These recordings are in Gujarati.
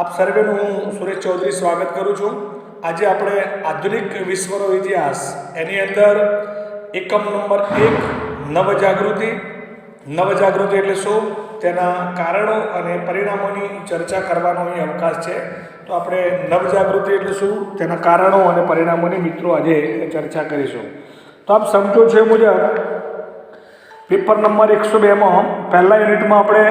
આપ સર્વેનું હું સુરેશ ચૌધરી સ્વાગત કરું છું। આજે આપણે આધુનિક વિશ્વનો ઇતિહાસ એની અંદર એકમ નંબર 1 નવજાગૃતિ। નવજાગૃતિ એટલે શું, તેના કારણો અને પરિણામોની ચર્ચા કરવાનો અહીં અવકાશ છે। તો આપણે નવજાગૃતિ એટલે શું, તેના કારણો અને પરિણામોની મિત્રો આજે ચર્ચા કરીશું। તો આપ સમજો છો એ મુજબ પેપર નંબર 102માં પહેલા યુનિટમાં આપણે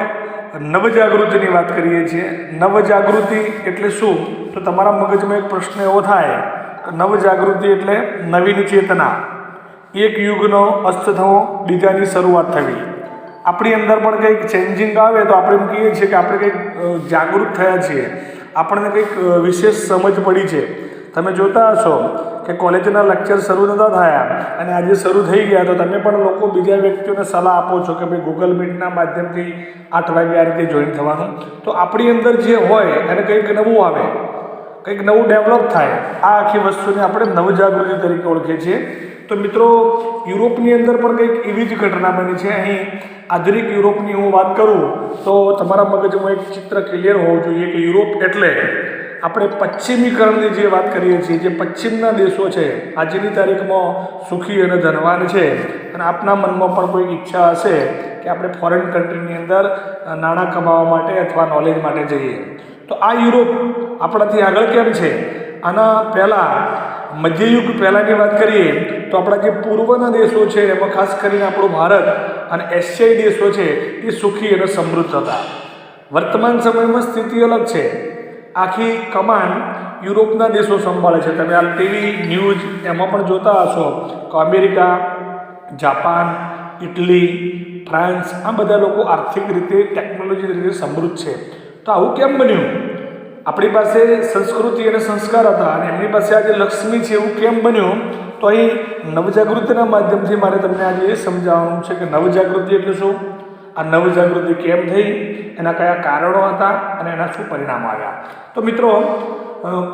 નવજાગૃતિની વાત કરીએ છીએ। નવજાગૃતિ એટલે શું, તો તમારા મગજમાં એક પ્રશ્ન એવો થાય કે નવજાગૃતિ એટલે નવીન ચેતના, એક યુગનો અસ્ત થવો, બીજાની શરૂઆત થવી। આપણી અંદર પણ કંઈક ચેન્જિંગ આવે તો આપણે એમ કહીએ છીએ કે આપણે કંઈક જાગૃત થયા છીએ, આપણને કંઈક વિશેષ સમજ પડી છે। તમે જોતા હશો કે કોલેજના લેક્ચર શરૂ નહોતા થયા અને આજે શરૂ થઈ ગયા, તો તમે પણ લોકો બીજા વ્યક્તિઓને સલાહ આપો છો કે ભાઈ ગૂગલ મીટના માધ્યમથી 8 વાગે આ રીતે જોઈન થવાનું। તો આપણી અંદર જે હોય એને કંઈક નવું આવે, કંઈક નવું ડેવલપ થાય, આ આખી વસ્તુને આપણે નવજાગૃતિ તરીકે ઓળખીએ છીએ। તો મિત્રો, યુરોપની અંદર પણ કંઈક એવી જ ઘટના બની છે। અહીં આધુનિક યુરોપની હું વાત કરું તો તમારા મગજમાં એક ચિત્ર ક્લિયર હોવું જોઈએ કે યુરોપ એટલે આપણે પશ્ચિમીકરણની જે વાત કરીએ છીએ, જે પશ્ચિમના દેશો છે આજની તારીખમાં સુખી અને ધનવાન છે, અને આપના મનમાં પણ કોઈક ઈચ્છા હશે કે આપણે ફોરેન કન્ટ્રીની અંદર નાણાં કમાવા માટે અથવા નોલેજ માટે જઈએ, તો આ યુરોપ આપણાથી આગળ કેમ છે? આના પહેલાં મધ્યયુગ પહેલાંની વાત કરીએ તો આપણા જે પૂર્વના દેશો છે એમાં ખાસ કરીને આપણું ભારત અને એશિયાઈ દેશો છે એ સુખી અને સમૃદ્ધ હતા। વર્તમાન સમયમાં સ્થિતિ અલગ છે, આખી કમાન્ડ યુરોપના દેશો સંભાળે છે। તમે આ ટીવી ન્યૂઝ એમાં પણ જોતા હશો કે અમેરિકા, જાપાન, ઇટલી, ફ્રાન્સ આ બધા લોકો આર્થિક રીતે, ટેકનોલોજી રીતે સમૃદ્ધ છે। તો આવું કેમ બન્યું? આપણી પાસે સંસ્કૃતિ અને સંસ્કાર હતા અને એમની પાસે આજે લક્ષ્મી છે, એવું કેમ બન્યું? તો અહીં નવજાગૃતિના માધ્યમથી મારે તમને આજે એ સમજાવવાનું છે કે નવજાગૃતિ એટલે શું, આ નવજાગૃતિ કેમ થઈ, એના કયા કારણો હતા અને એના શું પરિણામ આવ્યા। તો મિત્રો,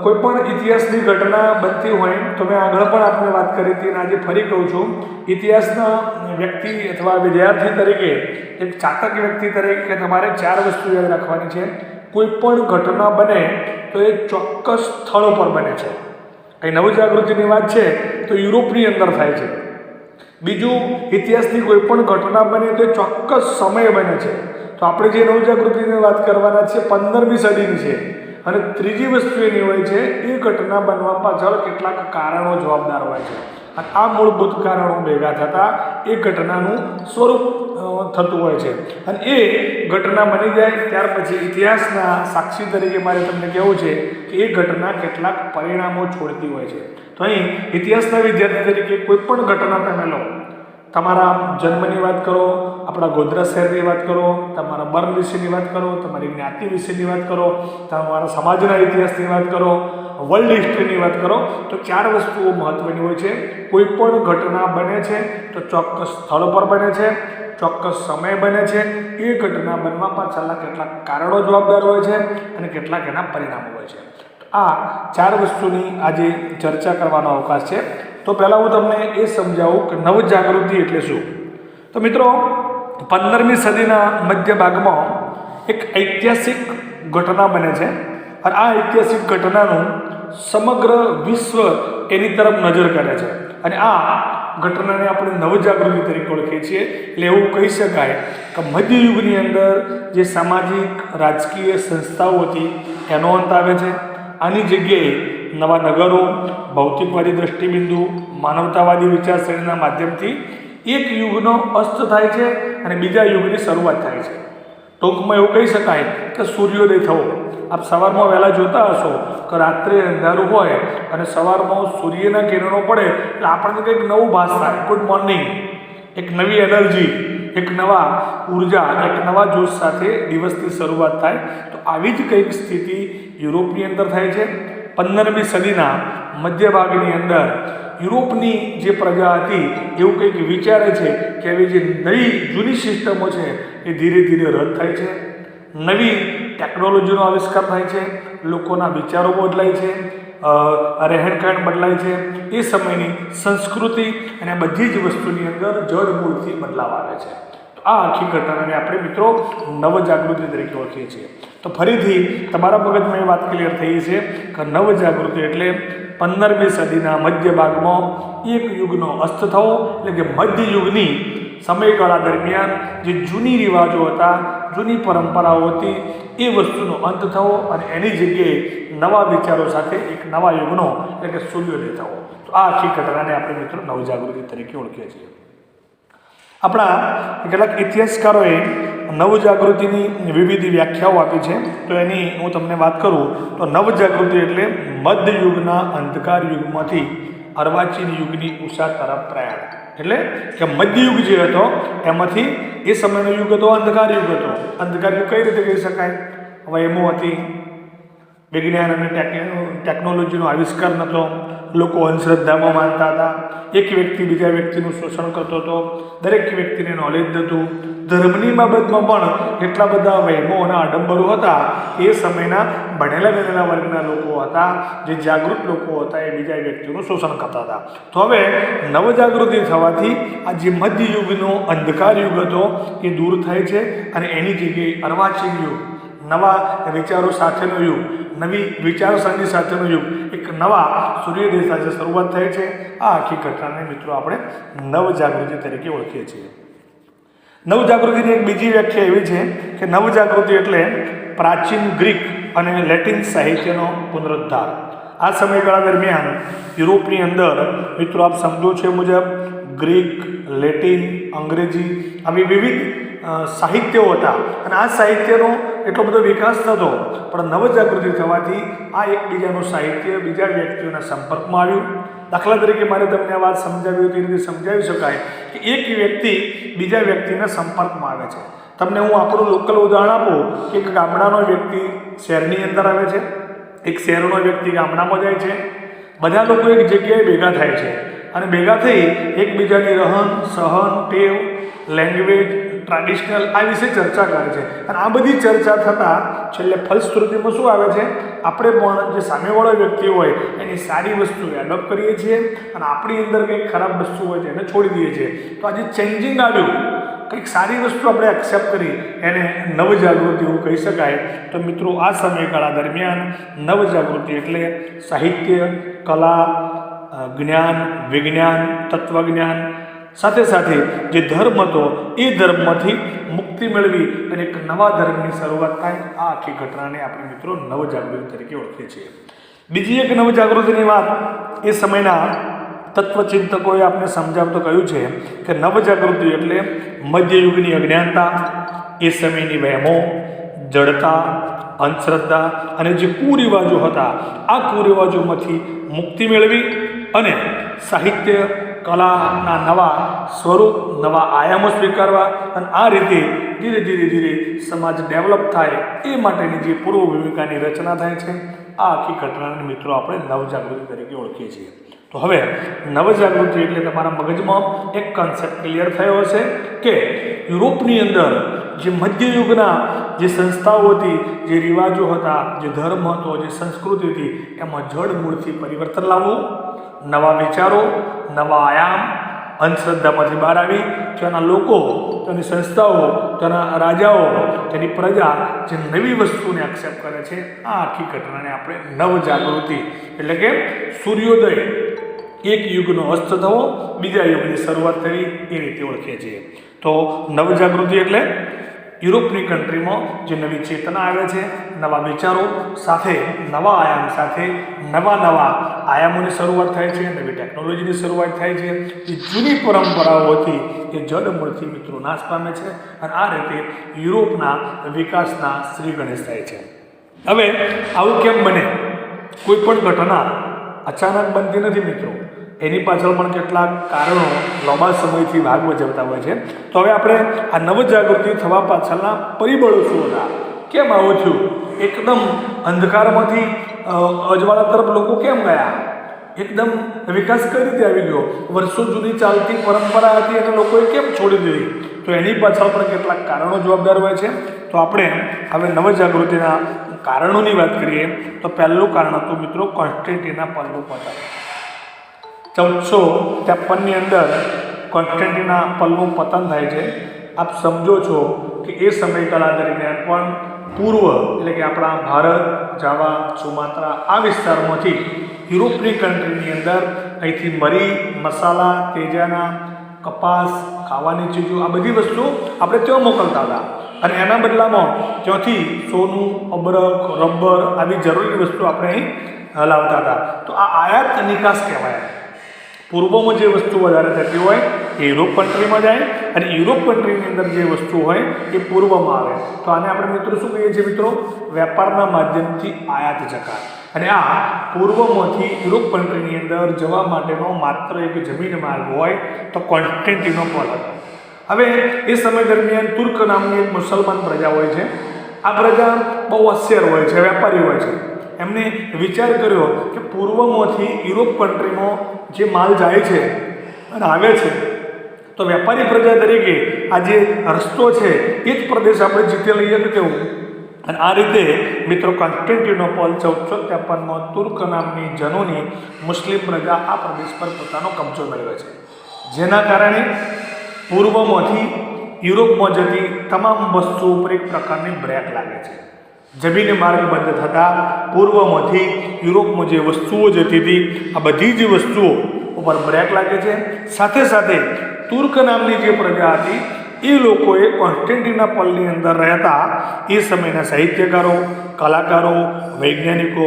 કોઈ પણ ઇતિહાસની ઘટના બનતી હોય તો મેં આગળ પણ આપણે વાત કરી હતી અને આજે ફરી કહું છું, ઇતિહાસના વ્યક્તિ અથવા વિદ્યાર્થી તરીકે, એક ચાતક વ્યક્તિ તરીકે તમારે 4 વસ્તુ યાદ રાખવાની છે। કોઈ પણ ઘટના બને તો એ ચોક્કસ સ્થળો પર બને છે। અહીં નવજાગૃતિની વાત છે તો યુરોપની અંદર થાય છે। બીજું, ઇતિહાસની કોઈ પણ ઘટના બને તો એ ચોક્કસ સમયે બને છે। તો આપણે જે નવજાગૃતિની વાત કરવાના છે 15મી સદીની છે। અને ત્રીજી વસ્તુ એની હોય છે, એ ઘટના બનવા પાછળ કેટલાક કારણો જવાબદાર હોય છે અને આ મૂળભૂત કારણો ભેગા થતાં એ ઘટનાનું સ્વરૂપ થતું હોય છે। અને એ ઘટના બની જાય ત્યાર પછી ઇતિહાસના સાક્ષી તરીકે મારે તમને કહેવું છે કે એ ઘટના કેટલાક પરિણામો છોડતી હોય છે। તો અહીં ઇતિહાસના વિદ્યાર્થી તરીકે કોઈ પણ ઘટના તમે લો, તમારા જન્મની વાત કરો, આપણા ગોધરા શહેરની વાત કરો, તમારા બર્ન વિશેની વાત કરો, તમારી જ્ઞાતિ વિશેની વાત કરો, તમારા સમાજના ઇતિહાસની વાત કરો, વર્લ્ડ હિસ્ટ્રીની વાત કરો, તો 4 વસ્તુઓ મહત્ત્વની હોય છે। કોઈ પણ ઘટના બને છે તો ચોક્કસ સ્થળ પર બને છે, ચોક્કસ સમય બને છે, એ ઘટના બનવા પાછળના કેટલાક કારણો જવાબદાર હોય છે અને કેટલાક એના પરિણામો હોય છે। આ 4 વસ્તુની આજે ચર્ચા કરવાનો અવકાશ છે। તો પહેલાં હું તમને એ સમજાવું કે નવજાગૃતિ એટલે શું। તો મિત્રો, 15મી સદીના મધ્ય ભાગમાં એક ઐતિહાસિક ઘટના બને છે અને આ ઐતિહાસિક ઘટનાનું સમગ્ર વિશ્વ એની તરફ નજર કરે છે અને આ ઘટનાને આપણે નવજાગૃતિ તરીકે ઓળખીએ છીએ। એટલે એવું કહી શકાય કે મધ્યયુગની અંદર જે સામાજિક રાજકીય સંસ્થાઓ હતી એનો અંત આવે છે। આની જગ્યાએ નવા નગરો, ભૌતિકવાદી દ્રષ્ટિબિંદુ, માનવતાવાદી વિચારસરણીના માધ્યમથી એક યુગનો અસ્ત થાય છે અને બીજા યુગની શરૂઆત થાય છે। ટૂંકમાં એવું કહી શકાય કે સૂર્યોદય થવો। આપ સવારમાં વહેલા જોતા હશો કે રાત્રે અંધારું હોય અને સવારમાં સૂર્યના કિરણો પડે એટલે આપણને કંઈક નવું ભાસ થાય, ગુડ મોર્નિંગ, એક નવી એનર્જી, એક નવા ઉર્જા, એક નવા જોશ સાથે દિવસની શરૂઆત થાય। તો આવી જ કંઈક સ્થિતિ યુરોપની અંદર થાય છે। 15મી સદીના મધ્ય ભાગની અંદર યુરોપની જે પ્રજા હતી એવું કંઈક વિચારે છે કે આવી જે નવી જૂની સિસ્ટમો છે એ ધીરે ધીરે રદ થાય છે, નવી ટેકનોલોજીનો આવિષ્કાર થાય છે, લોકોના વિચારો બદલાય છે, રહેણકહેણ બદલાય છે, એ સમયની સંસ્કૃતિ અને બધી જ વસ્તુની અંદર જડમૂળથી બદલાવ આવે છે। તો આ આખી ઘટનાને આપણે મિત્રો નવજાગૃતિ તરીકે ઓળખીએ છીએ. તો ફરીથી તમારા મગજમાં એ વાત ક્લિયર થઈ છે કે નવજાગૃતિ એટલે 15મી સદીના મધ્ય ભાગમાં એક યુગનો અસ્ત થવો, એટલે કે મધ્ય યુગની સમયગાળા દરમિયાન જે જૂની રિવાજો હતા, જૂની પરંપરાઓ હતી, એ વસ્તુનો અંત થવો અને એની જગ્યાએ નવા વિચારો સાથે એક નવા યુગનો એટલે કે સૂર્યોદય થવો. તો આ આખી ઘટનાને આપણે મિત્રો નવજાગૃતિ તરીકે ઓળખીએ છીએ. આપણા કેટલાક ઇતિહાસકારોએ નવજાગૃતિની વિવિધ વ્યાખ્યાઓ આપી છે. તો એની હું તમને વાત કરું તો નવજાગૃતિ એટલે મધ્યયુગના અંધકાર યુગમાંથી અર્વાચીન યુગની ઉષા તરફ પ્રયાણ. એટલે કે મધ્યયુગ જે હતો એમાંથી એ સમયનો યુગ હતો અંધકાર યુગ હતો. અંધકાર યુગ કઈ રીતે કહી શકાય? વહેમો હતી, વિજ્ઞાન અને ટેકનોલોજીનો આવિષ્કાર નહોતો, લોકો અંધશ્રદ્ધામાં માનતા હતા, એક વ્યક્તિ બીજા વ્યક્તિનું શોષણ કરતો હતો, દરેક વ્યક્તિને નોલેજ નહોતું, ધર્મની બાબતમાં પણ એટલા બધા વહેમો અને આડંબરો હતા કે એ સમયના ભણેલા ગણેલા વર્ગના લોકો હતા, જે જાગૃત લોકો હતા, એ બીજા વ્યક્તિનું શોષણ કરતા હતા. તો હવે નવજાગૃતિ થવાથી આ જે મધ્યયુગનો અંધકાર યુગ હતો એ દૂર થાય છે અને એની જગ્યાએ અર્વાચીન યુગ, નવા વિચારો સાથેનો યુગ, નવી વિચારસરણી સાથેનો યુગ, એક નવા સૂર્યોદય સાથે શરૂઆત થાય છે. આ આખી ઘટનાને મિત્રો આપણે નવજાગૃતિ તરીકે ઓળખીએ છીએ. નવજાગૃતિની એક બીજી વ્યાખ્યા એવી છે કે નવજાગૃતિ એટલે પ્રાચીન ગ્રીક અને લેટિન સાહિત્યનો પુનરુદ્ધાર. આ સમયગાળા દરમિયાન યુરોપની અંદર મિત્રો આપ સમજો છો મુજબ ગ્રીક, લેટિન, અંગ્રેજી આવી વિવિધ સાહિત્યો હતા અને આ સાહિત્યનો એટલો બધો વિકાસ થતો, પણ નવજાગૃતિ થવાથી આ એકબીજાનું સાહિત્ય બીજા વ્યક્તિઓના સંપર્કમાં આવ્યું. દાખલા તરીકે મારે તમને આ વાત સમજાવી હતી, રીતે સમજાવી શકાય કે એક વ્યક્તિ બીજા વ્યક્તિના સંપર્કમાં આવે છે. તમને હું આપણું લોકલ ઉદાહરણ આપું કે એક ગામડાનો વ્યક્તિ શહેરની અંદર આવે છે, એક શહેરનો વ્યક્તિ ગામડામાં જાય છે, બધા લોકો એક જગ્યાએ ભેગા થાય છે અને ભેગા થઈ એકબીજાની રહન સહન, ટેવ, લેંગ્વેજ, ટ્રેડિશનલ આ વિશે ચર્ચા કરે છે. અને આ બધી ચર્ચા થતાં છેલ્લે ફલશ્રુતિમાં શું આવે છે? આપણે પણ જે સામેવાળો વ્યક્તિ હોય એની સારી વસ્તુ એડોપ્ટ કરીએ છીએ અને આપણી અંદર કંઈક ખરાબ વસ્તુ હોય છે એને છોડી દઈએ છીએ. તો આ જે ચેન્જિંગ આવ્યું, કંઈક સારી વસ્તુ આપણે એક્સેપ્ટ કરી, એને નવજાગૃતિ એવું કહી શકાય. તો મિત્રો આ સમયગાળા દરમિયાન નવજાગૃતિ એટલે સાહિત્ય, કલા, જ્ઞાન, વિજ્ઞાન, તત્વજ્ઞાન સાથે સાથે જે ધર્મ હતો એ ધર્મમાંથી મુક્તિ મેળવી અને એક નવા ધર્મની શરૂઆત થાય. આ આખી ઘટનાને આપણે મિત્રો નવજાગૃતિ તરીકે ઓળખીએ છીએ. બીજી એક નવજાગૃતિની વાત એ સમયના તત્વચિંતકોએ આપણે સમજાવતો કહ્યું છે કે નવજાગૃતિ એટલે મધ્યયુગની અજ્ઞાનતા, એ સમયની વહેમો, જડતા, અંધશ્રદ્ધા અને જે કુરિવાજો હતા આ કુરિવાજોમાંથી મુક્તિ મેળવી અને સાહિત્ય, કલાના નવા સ્વરૂપ, નવા આયામો સ્વીકારવા અને આ રીતે ધીરે ધીરે ધીરે સમાજ ડેવલપ થાય એ માટેની જે પૂર્વ ભૂમિકાની રચના થાય છે. આ આખી ઘટનાને મિત્રો આપણે નવજાગૃતિ તરીકે ઓળખીએ છીએ. તો હવે નવજાગૃતિ એટલે તમારા મગજમાં એક કન્સેપ્ટ ક્લિયર થયો હશે કે યુરોપની અંદર જે મધ્યયુગના જે સંસ્થાઓ હતી, જે રિવાજો હતા, જે ધર્મ હતો, જે સંસ્કૃતિ હતી, એમાં જડ મૂળથી પરિવર્તન લાવવું, નવા વિચારો, નવા આયામ, અંધશ્રદ્ધામાંથી બહાર આવી ત્યાંના લોકો, ત્યાંની સંસ્થાઓ, ત્યાંના રાજાઓ, તેની પ્રજા જે નવી વસ્તુને એક્સેપ્ટ કરે છે. આ આખી ઘટનાને આપણે નવજાગૃતિ એટલે કે સૂર્યોદય, એક યુગનો અસ્ત થવો, બીજા યુગની શરૂઆત થવી એ રીતે ઓળખીએ છીએ. તો નવજાગૃતિ એટલે યુરોપની કન્ટ્રીમાં જે નવી ચેતના આવે છે, નવા વિચારો સાથે, નવા આયામ સાથે નવા આયામોની શરૂઆત થાય છે, નવી ટેકનોલોજીની શરૂઆત થાય છે. જે જૂની પરંપરાઓ હતી એ જડમૂળથી મિત્રો નાશ પામે છે અને આ રીતે યુરોપના વિકાસના શ્રી ગણેશ થાય છે. હવે આવું કેમ બને? કોઈ પણ ઘટના અચાનક બનતી નથી મિત્રો, એની પાછળ પણ કેટલાક કારણો લાંબા સમયથી ભાગ ભજવતા હોય છે. તો હવે આપણે આ નવજાગૃતિ થવા પાછળના પરિબળો શું હતા, કેમ આવું થયું, એકદમ અંધકારમાંથી અજવાળા તરફ લોકો કેમ ગયા, એકદમ વિકાસ કઈ રીતે આવી ગયો, વર્ષો જૂની ચાલતી પરંપરા હતી અને લોકોએ કેમ છોડી દીધી, તો એની પાછળ પણ કેટલાક કારણો જવાબદાર હોય છે. તો આપણે હવે નવજાગૃતિના કારણોની વાત કરીએ તો પહેલું કારણ હતું મિત્રો કોન્સ્ટેન્ટિનના પલ્લું પતન. 1453ની અંદર કોન્સ્ટેન્ટિનના પલ્લું પતન થાય છે આપ સમજો છો કે એ સમયગાળા દરમિયાન પણ પૂર્વ એટલે કે આપણા ભારત, જાવા, સુમાત્રા આ વિસ્તારમાંથી યુરોપની કન્ટ્રીની અંદર અહીંથી મરી, મસાલા, તેજાના, કપાસ, ખાવાની ચીજો આ બધી વસ્તુ આપણે ત્યાં મોકલતા હતા અને એના બદલામાં ત્યાંથી સોનું, અબરખ, રબર આવી જરૂરી વસ્તુ આપણે અહીં લાવતા હતા. તો આ આયાત નિકાસ કહેવાય. પૂર્વમાં જે વસ્તુ વધારે થતી હોય એ યુરોપ કન્ટ્રીમાં જાય અને યુરોપ કન્ટ્રીની અંદર જે વસ્તુ હોય એ પૂર્વમાં આવે. તો આને આપણે મિત્રો શું કહીએ છીએ મિત્રો? વેપારના માધ્યમથી આયાત જકાત. અને આ પૂર્વમાંથી યુરોપ કન્ટ્રીની અંદર જવા માટેનો માત્ર એક જમીન માર્ગ હોય તો કોન્સ્ટેન્ટિનોપોલ હતો. હવે એ સમય દરમિયાન તુર્ક નામની એક મુસલમાન પ્રજા હોય છે. આ પ્રજા બહુ હોશિયાર હોય છે, વેપારી હોય છે. એમને વિચાર કર્યો કે પૂર્વમાંથી યુરોપ કન્ટ્રીમાં જે માલ જાય છે અને આવે છે તો વેપારી પ્રજા તરીકે આ જે રસ્તો છે એ જ પ્રદેશ આપણે જીતી લઈએ તો કેવું. અને આ રીતે મિત્રો કોન્સ્ટેન્ટિનોપોલ 1453માં તુર્ક નામની જનોની મુસ્લિમ પ્રજા આ પ્રદેશ પર પોતાનો કબજો મેળવે છે, જેના કારણે પૂર્વમાંથી યુરોપમાં જતી તમામ વસ્તુઓ ઉપર એક પ્રકારની બ્રેક લાગે છે. જમીન માર્ગ બંધ થતાં પૂર્વમાંથી યુરોપમાં જે વસ્તુઓ જતી હતી આ બધી જ વસ્તુઓ ઉપર બ્રેક લાગે છે. સાથે સાથે તુર્ક નામની જે પ્રજા હતી એ લોકોએ કોન્સ્ટેન્ટિનોપોલની અંદર રહેતા એ સમયના સાહિત્યકારો, કલાકારો, વૈજ્ઞાનિકો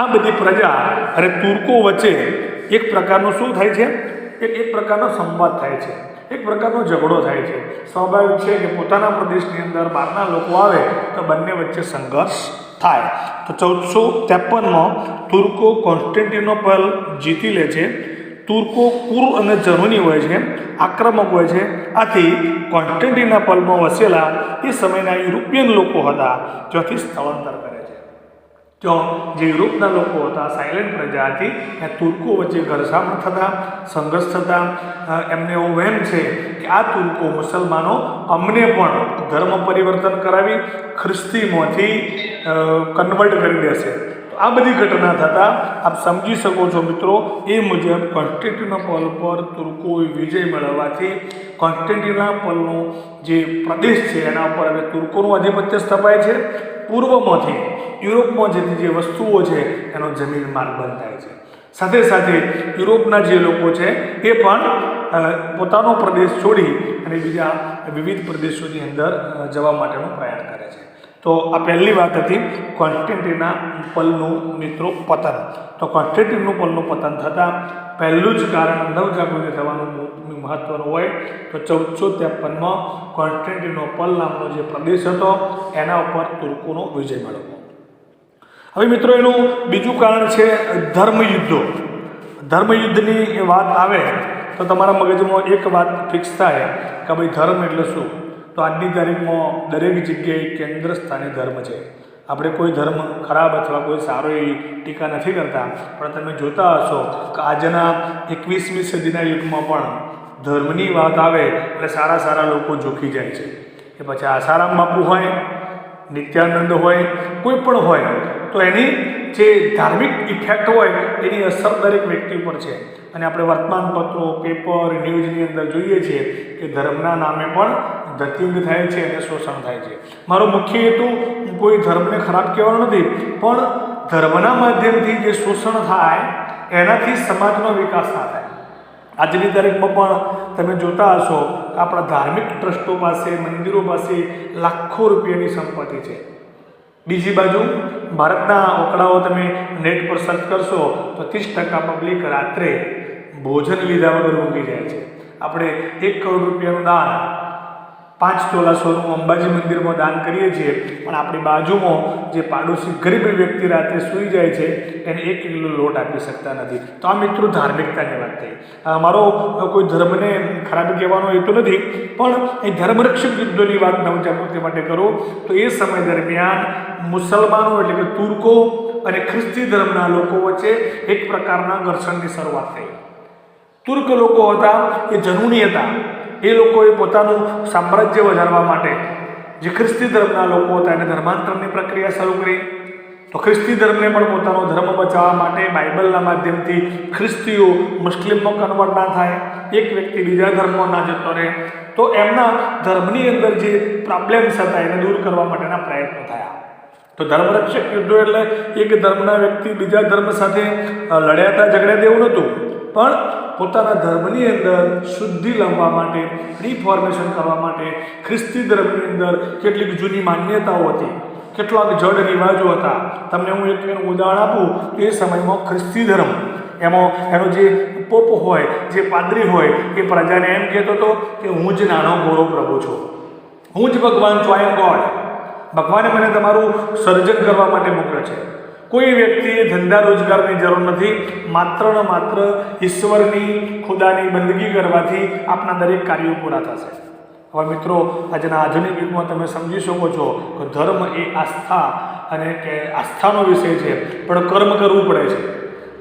આ બધી પ્રજા અને તુર્કો વચ્ચે એક પ્રકારનું શું થાય છે? એક પ્રકારનો સંવાદ થાય છે, એક પ્રકારનો ઝઘડો થાય છે. સ્વાભાવિક છે કે પોતાના પ્રદેશની અંદર બહારના લોકો આવે તો બંને વચ્ચે સંઘર્ષ થાય. તો 1453માં તુર્કો કોન્સ્ટેન્ટિનોપોલ જીતી લે છે. તુર્કો કુર અને જર્મની હોય છે, આક્રમક હોય છે. આથી કોન્સ્ટેન્ટિનોપોલમાં વસેલા એ સમયના યુરોપિયન લોકો હતા ત્યાંથી સ્થળાંતર કરે છે. ત્યાં જે યુરોપના લોકો હતા, સાયલેન્ટ પ્રજા હતી, એ તુર્કો વચ્ચે ઘર્ષણ થતા, સંઘર્ષ થતા એમને એવો વહેમ છે કે આ તુર્કો મુસલમાનો અમને પણ ધર્મ પરિવર્તન કરાવી ખ્રિસ્તીમાંથી કન્વર્ટ કરી દેશે. આ બધી ઘટના થતાં આપ સમજી શકો છો મિત્રો. એ મુજબ કોન્સ્ટેન્ટિનોપોલ પર તુર્કોએ વિજય મેળવવાથી કોન્સ્ટેન્ટિનોપોલનો જે પ્રદેશ છે એના ઉપર હવે તુર્કોનું આધિપત્ય સ્થપાય છે. પૂર્વમાંથી યુરોપમાં જતી જે વસ્તુઓ છે એનો જમીન માર્ગ બંધ થાય છે. સાથે સાથે યુરોપના જે લોકો છે એ પણ પોતાનો પ્રદેશ છોડી અને બીજા વિવિધ પ્રદેશોની અંદર જવા માટેનો પ્રયાણ કરે છે. તો આ પહેલી વાત હતી કોન્સ્ટેન્ટિનોપોલનું મિત્રો પતન. તો કોન્સ્ટેન્ટિનોપોલનું પતન થતાં પહેલું જ કારણ નવજાગૃતિ થવાનું મહત્વનું હોય તો 1453માં કોન્સ્ટેન્ટિનોપોલ નામનો જે પ્રદેશ હતો એના ઉપર તુર્કોનો વિજય મેળવ્યો. હવે મિત્રો એનું બીજું કારણ છે ધર્મયુદ્ધો. ધર્મયુદ્ધની વાત આવે તો તમારા મગજમાં એક વાત ફિક્સ થાય કે ભાઈ ધર્મ એટલે શું? તો આજની તારીખમાં દરેક જગ્યાએ કેન્દ્ર સ્થાને ધર્મ છે. આપણે કોઈ ધર્મ ખરાબ અથવા કોઈ સારો એ ટીકા નથી કરતા, પણ તમે જોતા હશો કે આજના 21મી સદીના યુગમાં પણ ધર્મની વાત આવે એટલે સારા સારા લોકો ઝૂકી જાય છે. કે પછી આસારામ બાપુ હોય, નિત્યાનંદ હોય, કોઈ પણ હોય તો એની જે ધાર્મિક ઇફેક્ટ હોય એની અસર દરેક વ્યક્તિ પર છે. અને આપણે વર્તમાનપત્રો, પેપર, ન્યૂઝની અંદર જોઈએ છીએ કે ધર્મના નામે પણ ધતિંગ થાય છે અને શોષણ થાય છે. મારો મુખ્ય હેતુ કોઈ ધર્મને ખરાબ કહેવાનો નથી, પણ ધર્મના માધ્યમથી જે શોષણ થાય એનાથી સમાજનો વિકાસ ના થાય. આજની તારીખમાં પણ તમે જોતા હશો કે આપણા ધાર્મિક ટ્રસ્ટો પાસે, મંદિરો પાસે લાખો રૂપિયાની સંપત્તિ છે. બીજી બાજુ ભારતના આંકડાઓ તમે નેટ પર સર્ચ કરશો તો 30% પબ્લિક રાત્રે ભોજન લીધા વગર ઊંઘી જાય છે. આપણે 1 કરોડ રૂપિયાનું દાન 5 તોલા સોનું અંબાજી મંદિરમાં દાન કરીએ છીએ, પણ આપણી બાજુમાં જે પાડોશી ગરીબ વ્યક્તિ રાત્રે સૂઈ જાય છે એને 1 કિલો લોટ આપી શકતા નથી. તો આ મિત્રો ધાર્મિકતાની વાત થઈ. મારો કોઈ ધર્મને ખરાબ કહેવાનો હેતુ નથી, પણ એ ધર્મરક્ષક યુદ્ધોની વાત નવજાગૃતિ માટે કરો તો એ સમય દરમિયાન મુસલમાનો એટલે કે તુર્કો અને ખ્રિસ્તી ધર્મના લોકો વચ્ચે એક પ્રકારના ઘર્ષણની શરૂઆત થઈ. તુર્ક લોકો હતા એ જનૂની હતા. એ લોકોએ પોતાનું સામ્રાજ્ય વધારવા માટે જે ખ્રિસ્તી ધર્મના લોકો હતા એને ધર્માંતરની પ્રક્રિયા શરૂ કરી. તો ખ્રિસ્તી ધર્મને પણ પોતાનો ધર્મ બચાવવા માટે બાઇબલના માધ્યમથી ખ્રિસ્તીઓ મુસ્લિમમાં કન્વર્ટ ના થાય, એક વ્યક્તિ બીજા ધર્મમાં ના જતો રહે, તો એમના ધર્મની અંદર જે પ્રોબ્લેમ્સ હતા એને દૂર કરવા માટેના પ્રયત્નો થયા. તો ધર્મરક્ષક યુદ્ધો એટલે એક ધર્મના વ્યક્તિ બીજા ધર્મ સાથે લડ્યા હતા, ઝઘડ્યા એવું નહોતું, પણ પોતાના ધર્મની અંદર શુદ્ધિ લાવવા માટે, રિફોર્મેશન કરવા માટે ખ્રિસ્તી ધર્મની અંદર કેટલીક જૂની માન્યતાઓ હતી, કેટલાક જડ રિવાજો હતા. તમને હું એક ઉદાહરણ આપું તો એ સમયમાં ખ્રિસ્તી ધર્મ એમાં એનો જે પોપ હોય, જે પાદરી હોય, એ પ્રજાને એમ કહેતો હતો કે હું જ નાનો ગોરો પ્રભુ છું, હું જ ભગવાન છું, આઈ એમ ગોડ. ભગવાને મને તમારું સર્જન કરવા માટે મોકલ્યો છે. કોઈ વ્યક્તિએ ધંધા રોજગારની જરૂર નથી, માત્ર ને માત્ર ઈશ્વરની ખુદાની બંદગી કરવાથી આપણા દરેક કાર્યો પૂરા થશે. હવે મિત્રો, આજના આધુનિક યુગમાં તમે સમજી શકો છો કે ધર્મ એ આસ્થા અને કે આસ્થાનો વિષય છે, પણ કર્મ કરવું પડે છે.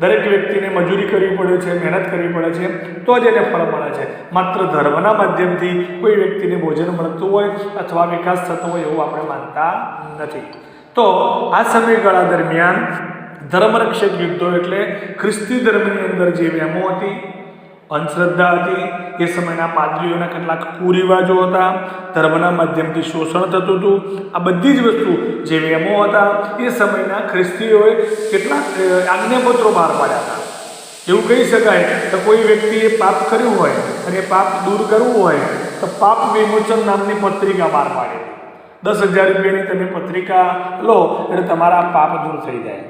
દરેક વ્યક્તિને મજૂરી કરવી પડે છે, મહેનત કરવી પડે છે, તો જ એને ફળ મળે છે. માત્ર ધર્મના માધ્યમથી કોઈ વ્યક્તિને ભોજન મળતું હોય અથવા વિકાસ થતો હોય એવું આપણે માનતા નથી. તો આ સમયગાળા દરમિયાન ધર્મરક્ષક યુદ્ધો એટલે ખ્રિસ્તી ધર્મની અંદર જે વહેમો હતી, અંધશ્રદ્ધા હતી, એ સમયના પાદરીઓના કેટલાક કુરિવાજો હતા, ધર્મના માધ્યમથી શોષણ થતું હતું, આ બધી જ વસ્તુ જે વહેમો હતા એ સમયના ખ્રિસ્તીઓએ કેટલાક આજ્ઞાપત્રો બહાર પાડ્યા હતા. એવું કહી શકાય કે કોઈ વ્યક્તિએ પાપ કર્યું હોય અને પાપ દૂર કરવું હોય તો પાપ વિમોચન નામની પત્રિકા બહાર પાડે. 10,000 રૂપિયાની તમે પત્રિકા લો એટલે તમારા પાપ દૂર થઈ જાય.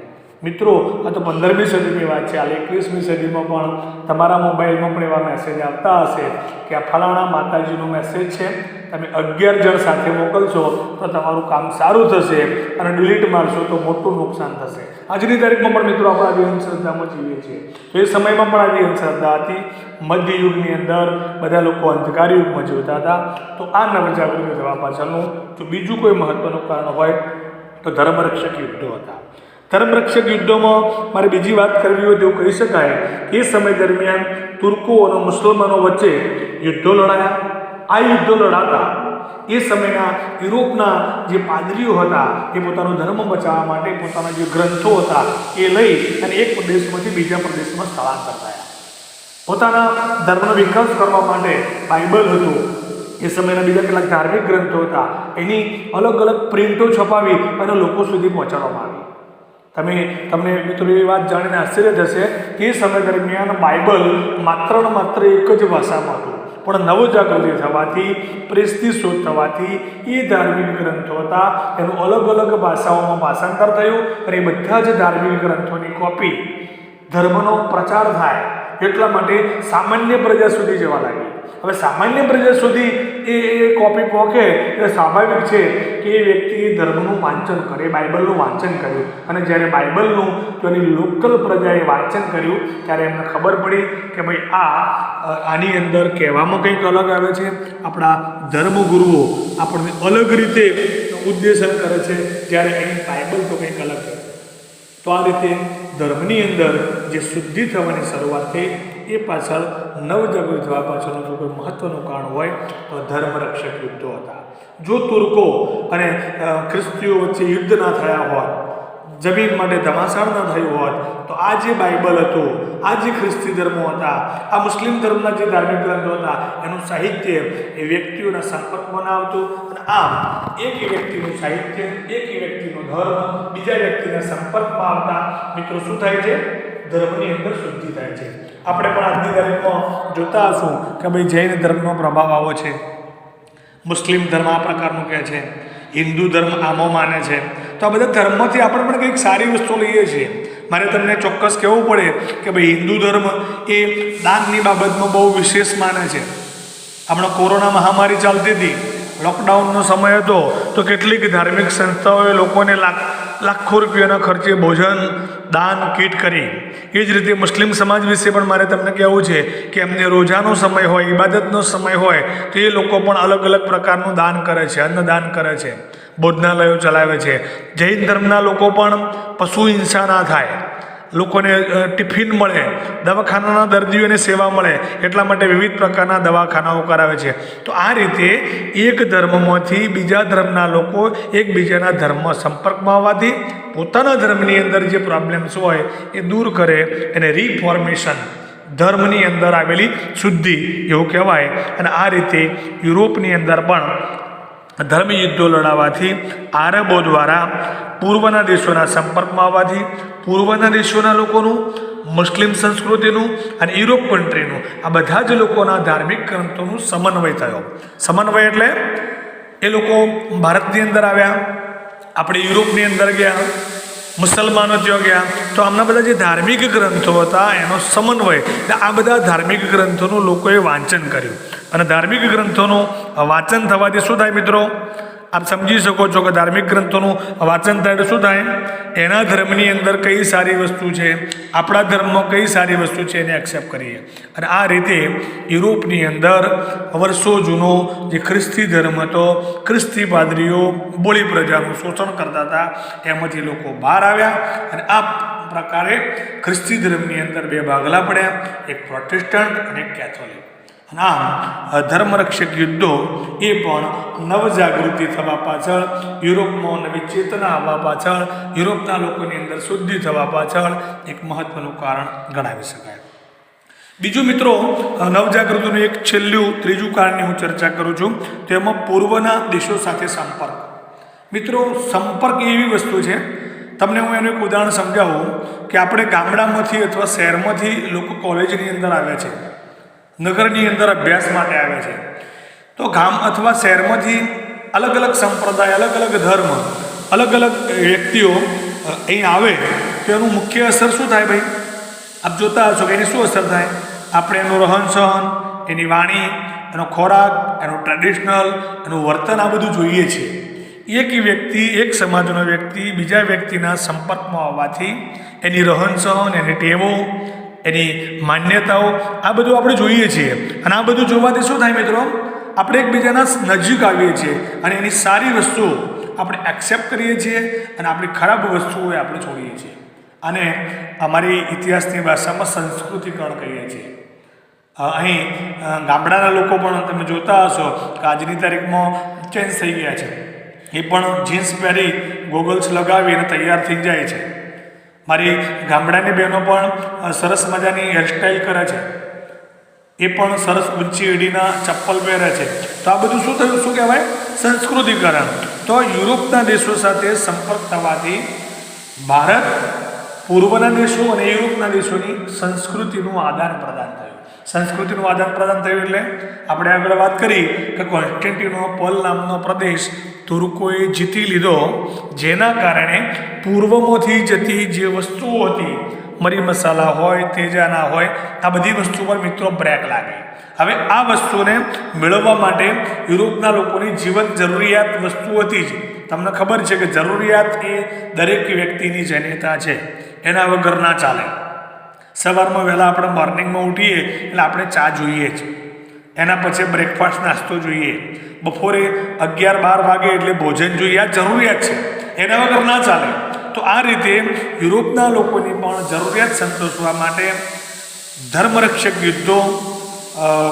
મિત્રો, આ તો 15મી સદીની વાત છે. હાલ 21મી સદીમાં પણ તમારા મોબાઈલમાં પણ એવા મેસેજ આવતા હશે કે આ ફલાણા માતાજીનો મેસેજ છે, તમે 11 જણ સાથે મોકલશો તો તમારું કામ સારું થશે, અને ડિલીટ મારશો તો મોટું નુકસાન થશે. આજની તારીખમાં પણ મિત્રો આપણે આવી અંધશ્રદ્ધામાં જીવીએ છીએ. તો એ સમયમાં પણ આવી અંધશ્રદ્ધા હતી. મધ્યયુગની અંદર બધા લોકો અંધકાર યુગમાં જીવતા હતા. તો આ નવજાગૃતિ થવા પાછળનું જો બીજું કોઈ મહત્વનું કારણ હોય તો ધર્મરક્ષક યુદ્ધો હતા. ધર્મરક્ષક યુદ્ધોમાં મારે બીજી વાત કરવી હોય તેવું કહી શકાય કે એ સમય દરમિયાન તુર્કો અને મુસલમાનો વચ્ચે યુદ્ધો લડાયા. આ યુદ્ધો લડાતા એ સમયના યુરોપના જે પાદરીઓ હતા એ પોતાનો ધર્મ બચાવવા માટે પોતાના જે ગ્રંથો હતા એ લઈ અને એક પ્રદેશમાંથી બીજા પ્રદેશમાં સ્થળાંતર થયા. પોતાના ધર્મનો વિકાસ કરવા માટે બાઇબલ હતું, એ સમયના બીજા કેટલાક ધાર્મિક ગ્રંથો હતા, એની અલગ અલગ પ્રિન્ટો છપાવી અને લોકો સુધી પહોંચાડવામાં આવી. તમને મિત્રો એ વાત જાણીને આશ્ચર્ય થશે કે એ સમય દરમિયાન બાઇબલ માત્ર ને માત્ર એક જ ભાષામાં હતું, પણ નવજાગૃતિ થવાથી, પ્રેસની શોધ થવાથી એ ધાર્મિક ગ્રંથો હતા એનું અલગ અલગ ભાષાઓમાં ભાષાંતર થયું, અને એ બધા જ ધાર્મિક ગ્રંથોની કોપી ધર્મનો પ્રચાર થાય એટલા માટે સામાન્ય પ્રજા સુધી જવા લાગી. હવે સામાન્ય પ્રજા સુધી એ કોપી પહોંચે એટલે સ્વાભાવિક છે કે એ વ્યક્તિ ધર્મનું વાંચન કરે, બાઇબલનું વાંચન કર્યું, અને જ્યારે બાઇબલનું તેની લોકલ પ્રજાએ વાંચન કર્યું ત્યારે એમને ખબર પડી કે ભાઈ આની અંદર કહેવામાં કંઈક અલગ આવે છે, આપણા ધર્મગુરુઓ આપણને અલગ રીતે ઉદ્દેશન કરે છે, જ્યારે એની બાઇબલ તો કંઈક અલગ છે. તો આ રીતે ધર્મની અંદર જે શુદ્ધિ થવાની શરૂઆત થઈ એ પાછળ નવજાગૃતિ થવા પાછળનું જો કોઈ મહત્ત્વનું કારણ હોય તો ધર્મરક્ષક યુદ્ધો હતા. જો તુર્કો અને ખ્રિસ્તીઓ વચ્ચે યુદ્ધ ના થયા હોત, જમીન માટે ધમાસાણ ન થયું હોત, તો આ જે બાઇબલ હતું, આ જે ખ્રિસ્તી ધર્મો હતા, આ મુસ્લિમ ધર્મના જે ધાર્મિક ગ્રંથો હતા, એનું સાહિત્ય એ વ્યક્તિઓના સંપર્કમાં ના આવતું, અને આમ એક વ્યક્તિનું સાહિત્ય, એક વ્યક્તિનો ધર્મ બીજા વ્યક્તિના સંપર્કમાં આવતા મિત્રો શું થાય છે? ધર્મની અંદર શુદ્ધિ થાય છે. આપણે પણ આજની તારીખમાં જોતા હશું કે ભાઈ જૈન ધર્મનો પ્રભાવ આવો છે, મુસ્લિમ ધર્મ આ પ્રકારનું કહે છે, હિન્દુ ધર્મ આમો માને છે. તો આ બધા ધર્મમાંથી આપણે પણ કંઈક સારી વસ્તુ લઈએ છીએ. મારે તમને ચોક્કસ કહેવું પડે કે ભાઈ હિન્દુ ધર્મ એ દાનની બાબતમાં બહુ વિશેષ માને છે. હમણાં કોરોના મહામારી ચાલતી હતી, લોકડાઉનનો સમય હતો, તો કેટલીક ધાર્મિક સંસ્થાઓએ લોકોને લાખો રૂપિયાના ખર્ચે ભોજન દાન કીટ કરી. એ જ રીતે મુસ્લિમ સમાજ વિશે પણ મારે તમને કહેવું છે કે એમને રોજાનો સમય હોય, ઇબાદતનો સમય હોય, તો એ લોકો પણ અલગ અલગ પ્રકારનું દાન કરે છે, અન્નદાન કરે છે, ભોજનાલયો ચલાવે છે. જૈન ધર્મના લોકો પણ પશુ હિંસા ના થાય, લોકોને ટિફિન મળે, દવાખાનાના દર્દીઓને સેવા મળે, એટલા માટે વિવિધ પ્રકારના દવાખાનાઓ કરાવે છે. તો આ રીતે એક ધર્મમાંથી બીજા ધર્મના લોકો એકબીજાના ધર્મ સંપર્કમાં આવવાથી પોતાના ધર્મની અંદર જે પ્રોબ્લેમ્સ હોય એ દૂર કરે, એને રિફોર્મેશન, ધર્મની અંદર આવેલી શુદ્ધિ એવું કહેવાય. અને આ રીતે યુરોપની અંદર પણ ધર્મ યુદ્ધો લડાવવાથી, આરબો દ્વારા પૂર્વના દેશોના સંપર્કમાં આવવાથી પૂર્વના દેશોના લોકોનું, મુસ્લિમ સંસ્કૃતિનું અને યુરોપ કન્ટ્રીનું, આ બધા જ લોકોના ધાર્મિક ગ્રંથોનું સમન્વય થયો. સમન્વય એટલે એ લોકો ભારતની અંદર આવ્યા, આપણે યુરોપની અંદર ગયા, મુસલમાનો ત્યાં ગયા, તો આમના બધા જે ધાર્મિક ગ્રંથો હતા એનો સમન્વય, આ બધા ધાર્મિક ગ્રંથોનું લોકોએ વાંચન કર્યું. અને ધાર્મિક ગ્રંથોનું વાંચન થવાથી શું થાય મિત્રો? આપ સમજી શકો છો કે ધાર્મિક ગ્રંથોનું વાંચન થાય તો શું થાય? એના ધર્મની અંદર કઈ સારી વસ્તુ છે, આપણા ધર્મમાં કઈ સારી વસ્તુ છે એને એક્સેપ્ટ કરીએ. અને આ રીતે યુરોપની અંદર વર્ષો જૂનો જે ખ્રિસ્તી ધર્મ હતો, ખ્રિસ્તી પાદરીઓ બોળી પ્રજાનું શોષણ કરતા હતા, એમાંથી લોકો બહાર આવ્યા. અને આ પ્રકારે ખ્રિસ્તી ધર્મની અંદર બે ભાગલા પડ્યા, એક પ્રોટેસ્ટન્ટ અને એક કેથોલિક. અને આમ ધર્મરક્ષક યુદ્ધો એ પણ નવજાગૃતિ થવા પાછળ, યુરોપમાં નવી ચેતના આવવા પાછળ, યુરોપના લોકોની અંદર શુદ્ધિ થવા પાછળ એક મહત્વનું કારણ ગણાવી શકાય. બીજું મિત્રો, નવજાગૃતિનું એક છેલ્લું ત્રીજું કારણની હું ચર્ચા કરું છું, તેમાં પૂર્વના દેશો સાથે સંપર્ક. મિત્રો, સંપર્ક એવી વસ્તુ છે, તમને હું એનું એક ઉદાહરણ સમજાવું કે આપણે ગામડામાંથી અથવા શહેરમાંથી લોકો કોલેજની અંદર આવ્યા છે, નગરની અંદર અભ્યાસ માટે આવે છે. તો ગામ અથવા શહેરમાંથી અલગ અલગ સંપ્રદાય, અલગ અલગ ધર્મ, અલગ અલગ વ્યક્તિઓ અહીં આવે તો એનું મુખ્ય અસર શું થાય ભાઈ? આપ જોતા હશો કે એની શું અસર થાય? આપણે એનું રહન સહન, એની વાણી, એનો ખોરાક, એનું ટ્રેડિશનલ, એનું વર્તન, આ બધું જોઈએ છીએ. એક વ્યક્તિ, એક સમાજનો વ્યક્તિ બીજા વ્યક્તિના સંપર્કમાં આવવાથી એની રહન સહન, એની ટેવો, એની માન્યતાઓ, આ બધું આપણે જોઈએ છીએ. અને આ બધું જોવાથી શું થાય મિત્રો? આપણે એકબીજાના નજીક આવીએ છીએ અને એની સારી વસ્તુઓ આપણે એક્સેપ્ટ કરીએ છીએ અને આપણી ખરાબ વસ્તુઓ આપણે છોડીએ છીએ. અને અમારી ઇતિહાસની ભાષામાં સંસ્કૃતિકરણ કહીએ છીએ. અહીં ગામડાના લોકો પણ તમે જોતા હશો કે આજની તારીખમાં ચેન્જ થઈ ગયા છે. એ પણ જીન્સ પહેરી, ગોગલ્સ લગાવી અને તૈયાર થઈ જાય છે. મારી ગામડાની બહેનો પણ સરસ મજાની હેરસ્ટાઈલ કરે છે, એ પણ સરસ ઊંચી એડીના ચપ્પલ પહેરે છે. તો આ બધું શું થયું? શું કહેવાય? સંસ્કૃતિકરણ. તો યુરોપના દેશો સાથે સંપર્ક થવાથી ભારત, પૂર્વના દેશો અને યુરોપના દેશોની સંસ્કૃતિનું આદાન પ્રદાન થયું. સંસ્કૃતિનું આદાન પ્રદાન થયું એટલે આપણે આગળ વાત કરી કે કોન્સ્ટેન્ટિનોપલ નામનો પ્રદેશ તુર્કોએ જીતી લીધો, જેના કારણે પૂર્વમાંથી જતી જે વસ્તુઓ હતી, મરી મસાલા હોય, તેજાના હોય, આ બધી વસ્તુ પર મિત્રો બ્રેક લાગે. હવે આ વસ્તુને મેળવવા માટે યુરોપના લોકોની જીવન જરૂરિયાત વસ્તુ હતી જ. તમને ખબર છે કે જરૂરિયાત એ દરેક વ્યક્તિની જનતા છે, એના વગર ના ચાલે. સવારમાં વહેલા આપણે મોર્નિંગમાં ઉઠીએ એટલે આપણે ચા જોઈએ જ, એના પછી બ્રેકફાસ્ટ નાસ્તો જોઈએ, બપોરે 11-12 વાગે એટલે ભોજન જોઈએ. આ જરૂરિયાત છે, એના વગર ના ચાલે. તો આ રીતે યુરોપના લોકોની પણ જરૂરિયાત સંતોષવા માટે ધર્મરક્ષક યુદ્ધો,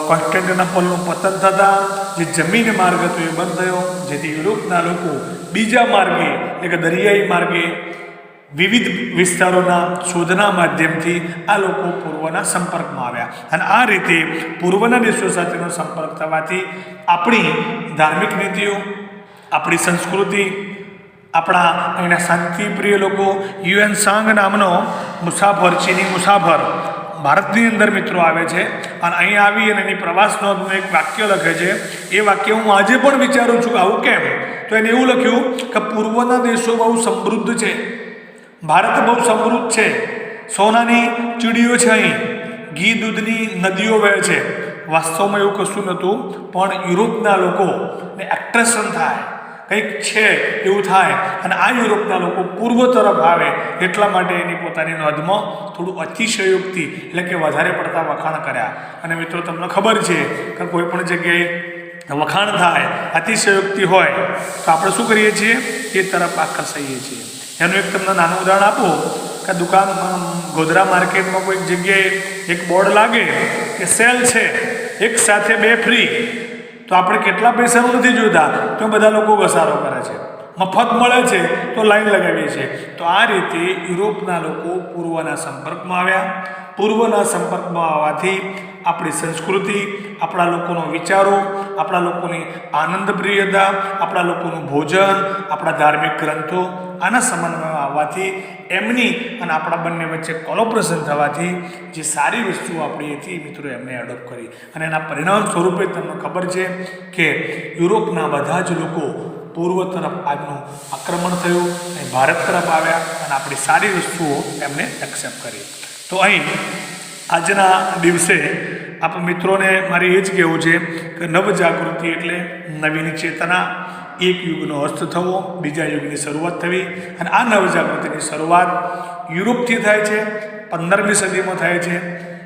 કોન્સ્ટેન્ટિનોપલનું પતન થતાં જે જમીન માર્ગ હતો એ બંધ થયો, જેથી યુરોપના લોકો બીજા માર્ગે એટલે કે દરિયાઈ માર્ગે વિવિધ વિસ્તારોના શોધના માધ્યમથી આ લોકો પૂર્વના સંપર્કમાં આવ્યા. અને આ રીતે પૂર્વના દેશો સાથેનો સંપર્ક થવાથી આપણી ધાર્મિક નીતિઓ, આપણી સંસ્કૃતિ, આપણા અહીંના શાંતિપ્રિય લોકો, યુએન સાંગ નામનો મુસાફર, ચીની મુસાફર ભારતની અંદર મિત્રો આવે છે અને અહીં આવી અને એની પ્રવાસ નોંધનું એક વાક્ય લખે છે. એ વાક્ય હું આજે પણ વિચારું છું કે આવું કેમ? તો એને એવું લખ્યું કે પૂર્વના દેશો બહુ સમૃદ્ધ છે, ભારત બહુ સમૃદ્ધ છે, સોનાની ચીડીઓ છે, અહીં ઘી દૂધની નદીઓ વહે છે. વાસ્તવમાં એવું કશું નહોતું, પણ યુરોપના લોકોને એટ્રેક્શન થાય, કંઈક છે એવું થાય, અને આ યુરોપના લોકો પૂર્વ તરફ આવે એટલા માટે એની પોતાની નોંધમાં થોડું અતિશયોક્તિ એટલે કે વધારે પડતા વખાણ કર્યા. અને મિત્રો તમને ખબર છે કે કોઈ પણ જગ્યાએ વખાણ થાય, અતિશયોક્તિ હોય તો આપણે શું કરીએ છીએ? એ તરફ આકર્ષાઈએ છીએ. એનું એક તમને નાનું ઉદાહરણ આપું કે દુકાન ગોધરા માર્કેટમાં કોઈક જગ્યાએ એક બોર્ડ લાગે કે સેલ છે, એક સાથે 2 ફ્રી, તો આપણે કેટલા પૈસાનું નથી જોતા તો બધા લોકો ઘસારો કરે છે, મફત મળે છે તો લાઈન લગાવીએ છીએ. તો આ રીતે યુરોપના લોકો પૂર્વના સંપર્કમાં આવ્યા. પૂર્વના સંપર્કમાં આવવાથી આપણી સંસ્કૃતિ, આપણા લોકોનો વિચારો, આપણા લોકોની આનંદપ્રિયતા, આપણા લોકોનું ભોજન, આપણા ધાર્મિક ગ્રંથો આના સમન્વયમાં આવવાથી એમની અને આપણા બંને વચ્ચે કોલોબ્રેશન થવાથી જે સારી વસ્તુઓ આપણી હતી મિત્રો એમને એડોપ્ટ કરી અને એના પરિણામ સ્વરૂપે તમને ખબર છે કે યુરોપના બધા જ લોકો પૂર્વ તરફ આજનું આક્રમણ થયું અને ભારત તરફ આવ્યા અને આપણી સારી વસ્તુઓ એમને એક્સેપ્ટ કરી. તો અહીં આજના દિવસે આપ મિત્રોને મારે એ જ કહેવું છે કે નવજાગૃતિ એટલે નવીન ચેતના, એક યુગનો અસ્ત થવો, બીજા યુગની શરૂઆત થવી. અને આ નવજાગૃતિની શરૂઆત યુરોપથી થાય છે, 15મી સદીમાં થાય છે.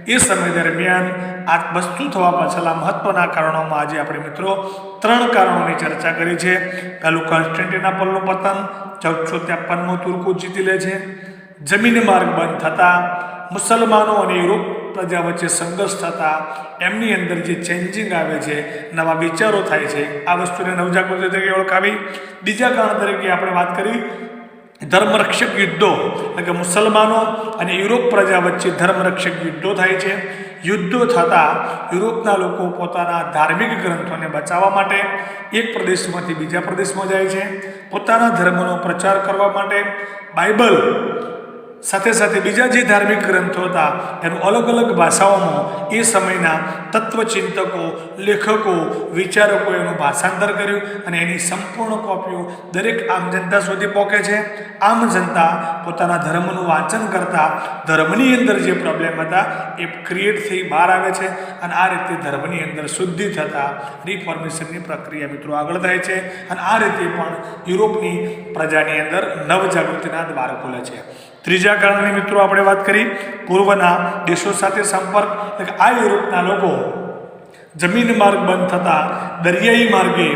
એ સમય દરમિયાન આ વસ્તુ થવા પાછળના મહત્વના કારણોમાં આજે આપણે મિત્રો 3 કારણોની ચર્ચા કરી છે. પહેલું કોન્સ્ટન્ટિનોપલનું પતન, 1453માં તુર્કો જીતી લે છે. જમીન માર્ગ બંધ થતાં મુસલમાનો અને યુરોપ પ્રજા વચ્ચે સંઘર્ષ થતાં એમની અંદર જે ચેન્જિંગ આવે છે, નવા વિચારો થાય છે, આ વસ્તુને નવજાગૃતિ તરીકે ઓળખાવી. બીજા કારણ તરીકે આપણે વાત કરી ધર્મરક્ષક યુદ્ધો, એટલે કે મુસલમાનો અને યુરોપ પ્રજા વચ્ચે ધર્મરક્ષક યુદ્ધો થાય છે. યુદ્ધો થતાં યુરોપના લોકો પોતાના ધાર્મિક ગ્રંથોને બચાવવા માટે એક પ્રદેશમાંથી બીજા પ્રદેશમાં જાય છે. પોતાના ધર્મનો પ્રચાર કરવા માટે બાઇબલ સાથે સાથે બીજા જે ધાર્મિક ગ્રંથો હતા એનું અલગ અલગ ભાષાઓમાં એ સમયના તત્વચિંતકો, લેખકો, વિચારકો એનું ભાષાંતર કર્યું અને એની સંપૂર્ણ કોપીઓ દરેક આમ જનતા સુધી પહોંચે છે. આમ જનતા પોતાના ધર્મનું વાંચન કરતા ધર્મની અંદર જે પ્રોબ્લેમ હતા એ ક્રિએટ થઈ બહાર આવે છે અને આ રીતે ધર્મની અંદર શુદ્ધિ થતાં રિફોર્મેશનની પ્રક્રિયા મિત્રો આગળ થાય છે અને આ રીતે પણ યુરોપની પ્રજાની અંદર નવજાગૃતિના દ્વાર ખુલે છે. ત્રીજા કારણની મિત્રો આપણે વાત કરી પૂર્વના દેશો સાથે સંપર્ક, એટલે કે આ યુરોપના લોકો જમીન માર્ગ બંધ થતાં દરિયાઈ માર્ગે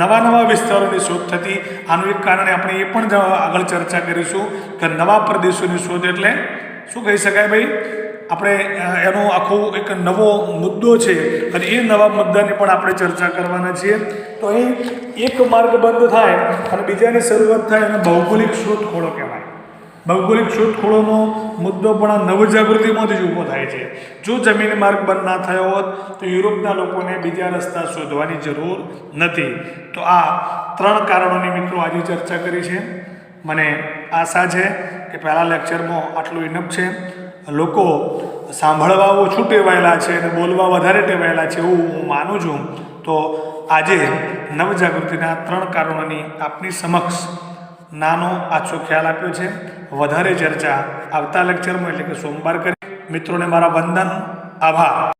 નવા વિસ્તારોની શોધ થતી. આનું એક કારણ આપણે એ પણ આગળ ચર્ચા કરીશું કે નવા પ્રદેશોની શોધ એટલે શું કહી શકાય ભાઈ, આપણે એનો આખો એક નવો મુદ્દો છે અને એ નવા મુદ્દાની પણ આપણે ચર્ચા કરવાના છીએ. તો અહીં એક માર્ગ બંધ થાય અને બીજાની શરૂઆત થાય અને ભૌગોલિક શોધખોળો કહેવાય. ભૌગોલિક શોધખોળોનો મુદ્દો પણ આ નવજાગૃતિમાંથી જ ઊભો થાય છે. જો જમીન માર્ગ બંધ ના થયો હોત તો યુરોપના લોકોને બીજા રસ્તા શોધવાની જરૂર નથી. તો આ 3 કારણોની મિત્રો આજે ચર્ચા કરી છે. મને આશા છે કે પહેલા લેક્ચરમાં આટલું ઇનફ છે. લોકો સાંભળવા ઓછું ટેવાયેલા છે અને બોલવા વધારે ટેવાયેલા છે એવું હું માનું છું. તો આજે નવજાગૃતિના 3 કારણોની આપની સમક્ષ નાનો આછો ખ્યાલ આપ્યો છે. વધારે ચર્ચા આવતા લેક્ચરમાં એટલે કે સોમવાર કરી. મિત્રોને મારા વંદન, આભાર.